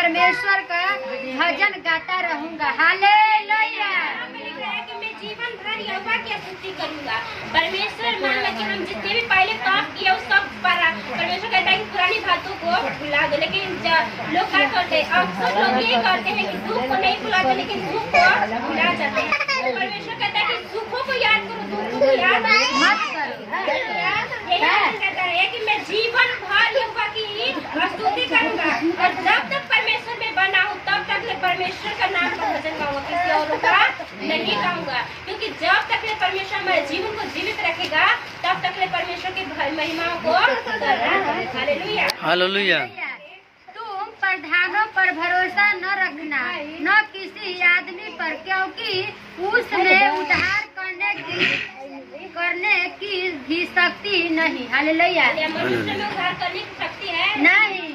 परमेश्वर का भजन गाता रहूंगा। हालेलुया। मैं जीवन भर यहोवा की स्तुति करूंगा। परमेश्वर मान लो कि हम जितने भी पहले पाप किया उस सब परमेश्वर कहता है कि पुरानी बातों को भुला दो, लेकिन लोग क्या करते हैं, अक्सर लोग ये करते हैं कि दुख को नहीं भुलाते लेकिन सुख को भुला जाते हैं। परमेश्वर कहता है कि सुखों को याद करो, दुखों को याद मत करो। यही कहता है कि मैं जीवन भर यहोवा की स्तुति करूंगा और जब तक परमेश्वर में बना हूँ तब तक मैं परमेश्वर का नाम का भजन गाऊंगा, किसी और का नहीं गाऊंगा। क्योंकि जब तक परमेश्वर हमारे जीवन को जीवित रखेगा तब तक परमेश्वर की महिमाओं को हालेलुया हालेलुया। तुम प्रधानों पर भरोसा न रखना, न किसी आदमी पर, क्योंकि उसमें उद्धार करने की भी शक्ति नहीं। हालेलुया। मनुष्य में उद्धार करने की शक्ति है नहीं,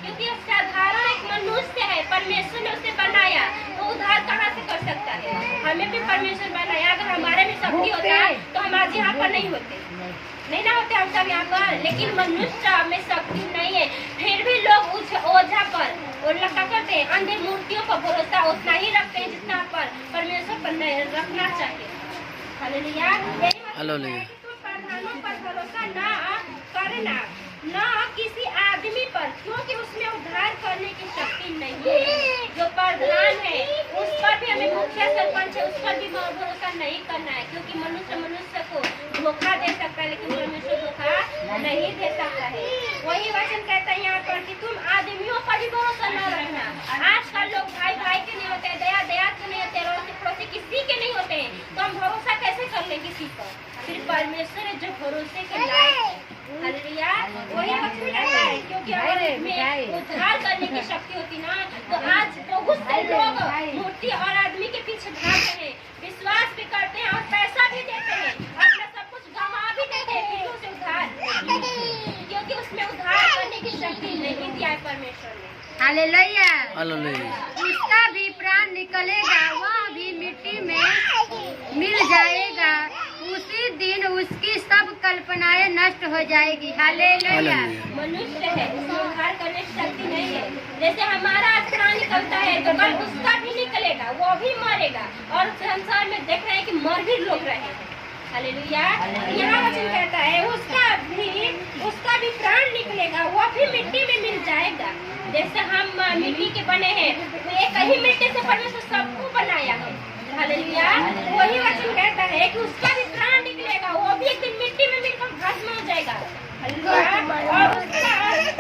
क्योंकि साधारण एक मनुष्य है, परमेश्वर ने उसे बनाया तो उद्धार कहाँ से कर सकता है। हमें भी परमेश्वर बनाया, अगर हमारे में शक्ति होता तो हम आज यहाँ पर नहीं होते, नहीं ना होते हम सब यहाँ पर। लेकिन मनुष्य में शक्ति नहीं है, फिर भी लोग उस ओझा पर और लगा करते हैं, अंधे मूर्तियों पर भरोसा उतना ही रखते हैं जितना पर परमेश्वर पर रखना चाहिए। हालेलुया। हालेलुया। तुम प्रधानों पर भरोसा न करना, न किसी आदमी पर, क्योंकि उसमें उद्धार करने की शक्ति नहीं है। जो प्रधान है उस पर भी हमें, मुखिया सरपंच है उस पर भी भरोसा नहीं करना है, क्योंकि मनुष्य को धोखा दे सकता है लेकिन परमेश्वर धोखा नहीं दे सकता है। वही वचन कहता है यहाँ पर कि तुम आदमियों पर भी भरोसा न रखना। आजकल लोग भाई भाई के नहीं होते, दया के नहीं होते, पड़ोसी पड़ोसी किसी के नहीं होते हैं, तो हम भरोसा कैसे कर ले किसी पर। फिर परमेश्वर है जो भरोसे के लायक है। हालेलुया। वही वचन कहता है, क्योंकि अगर इसमें उद्धार करने की शक्ति होती ना तो आज बहुत से लोग मूर्ति और आदमी के पीछे भागते हैं, विश्वास भी करते हैं और पैसा भी देते हैं, अपना सब कुछ गंवा भी देते हैं फिर उसे उद्धार, क्योंकि उसमें उद्धार करने की शक्ति नहीं दिया है परमेश्वर ने। हालेलुया। हालेलुया। उसका भी प्राण निकलेगा, वह भी मिट्टी में मिल जाएगा, उसी दिन उसकी सब कल्पनाएं नष्ट हो जाएगी। हालेलुया। मनुष्य है, उसमें उद्धार करने की शक्ति नहीं है। जैसे हमारा प्राण निकलता है तो कल उसका भी निकलेगा, वो भी मरेगा, और संसार में देख रहे हैं कि मर भी लोग रहे हैं। हालेलुया। यहाँ वचन कहता है उसका भी प्राण निकलेगा, वो भी मिट्टी में मिल जाएगा। जैसे हम मिट्टी के बने हैं, तो एक ही मिट्टी से परमेश्वर सबको बनाया है। हालेलुया। वही वचन कहता है कि उसका भी प्राण निकलेगा, वो भी एक दिन मिट्टी में मिलकर भस्म हो जाएगा। और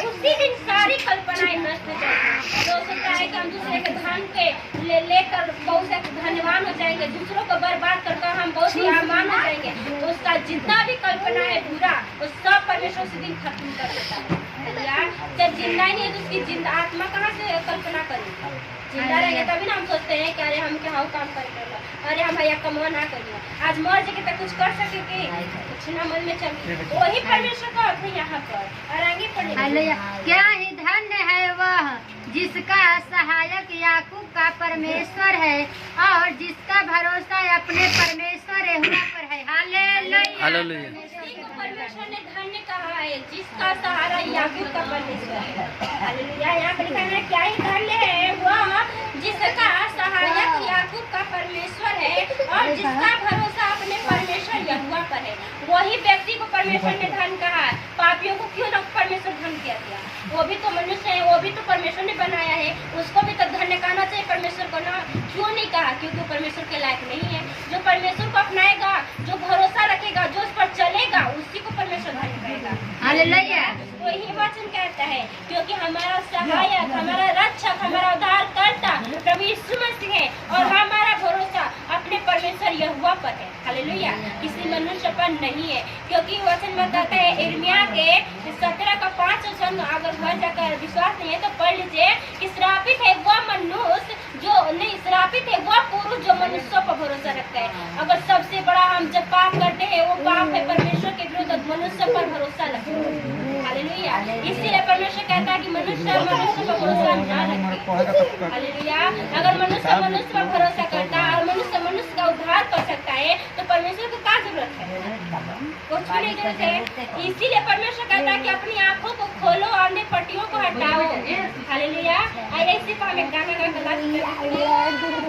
उसी दिन सारी कल्पनाएं नष्ट हो जाएगी। जो सोचता है कि हम दूसरे के धन के लेकर बहुत से धनवान हो जाएंगे, दूसरों को बर्बाद करके हम बहुत ही आमान हो जाएंगे, तो उसका जितना भी कल्पना है बुरा वो सब परमेश्वर उसी दिन खत्म कर देता है। जब जिंदा ही नहीं है तो उसकी जिंदा आत्मा कहाँ से कल्पना करेगी। जिंदा रहेंगे तभी ना हम सोचते हैं कि अरे हम क्या काम करेंगे, अरे हम भैया कमवा ना करिए, आज मर जाके तो कुछ कर सके कि कुछ ना मन में चले। वही परमेश्वर का अर्थ यहाँ पर और आगे पढ़े। क्या ही धन्य है वह जिसका सहायक याकूब का परमेश्वर है और जिसका भरोसा अपने परमेश्वर यहोवा पर है। हालेलुया। हालेलुया। परमेश्वर ने धन्य कहा है जिसका सहारा याकूब का परमेश्वर है। हालेलुया। यहाँ पर लिखा है क्या ही धन्य है वह जिसका सहायक याकूब का परमेश्वर है और जिसका भरोसा अपने परमेश्वर यहोवा पर है। वही व्यक्ति को परमेश्वर ने धन कहा। पापियों को क्यों ना परमेश्वर धन किया गया? वो भी तो मनुष्य है, वो भी तो परमेश्वर ने बनाया है, उसको भी तो धन्य कहना चाहिए परमेश्वर को ना। क्यों नहीं कहा? क्योंकि वो परमेश्वर के लायक नहीं है। जो परमेश्वर को अपनाएगा, जो भरोसा रखेगा, जो उस पर चलेगा, उसी को परमेश्वर धन्य कहेगा। हालेलुया। वही वचन कहता है क्योंकि हमारा सहायक, हमारा रक्षक, हमारा उद्धारकर्ता प्रभु यीशु मसीह है और हमारा भरोसा अपने परमेश्वर यहोवा पर है। हालेलुया। किसी मनुष्य पर नहीं है, क्योंकि वचन बताता है यिर्मयाह के 17:5 अगर घर जाकर विश्वास नहीं है तो पढ़ लीजिए कि श्रापित है वह मनुष्य जो नहीं, श्रापित है वह पुरुष जो मनुष्यों पर भरोसा रखता है। अगर सबसे बड़ा हम जब पाप करते हैं वो पाप है परमेश्वर के विरुद्ध मनुष्य पर भरोसा रखते हैं। हालेलुया। इसीलिए परमेश्वर कहता है कि मनुष्य पर भरोसा न रखे। हालेलुया। अगर मनुष्य पर भरोसा करता है और मनुष्य का उद्धार कर सकता है तो परमेश्वर को क्या जरूरत है? कुछ भी नहीं जरूरत है। इसीलिए परमेश्वर कहता है कि अपनी आंखों को खोलो, अंधे पट्टियों को हटाओ। हालेलुया। ऐसे को हमें गाना गा के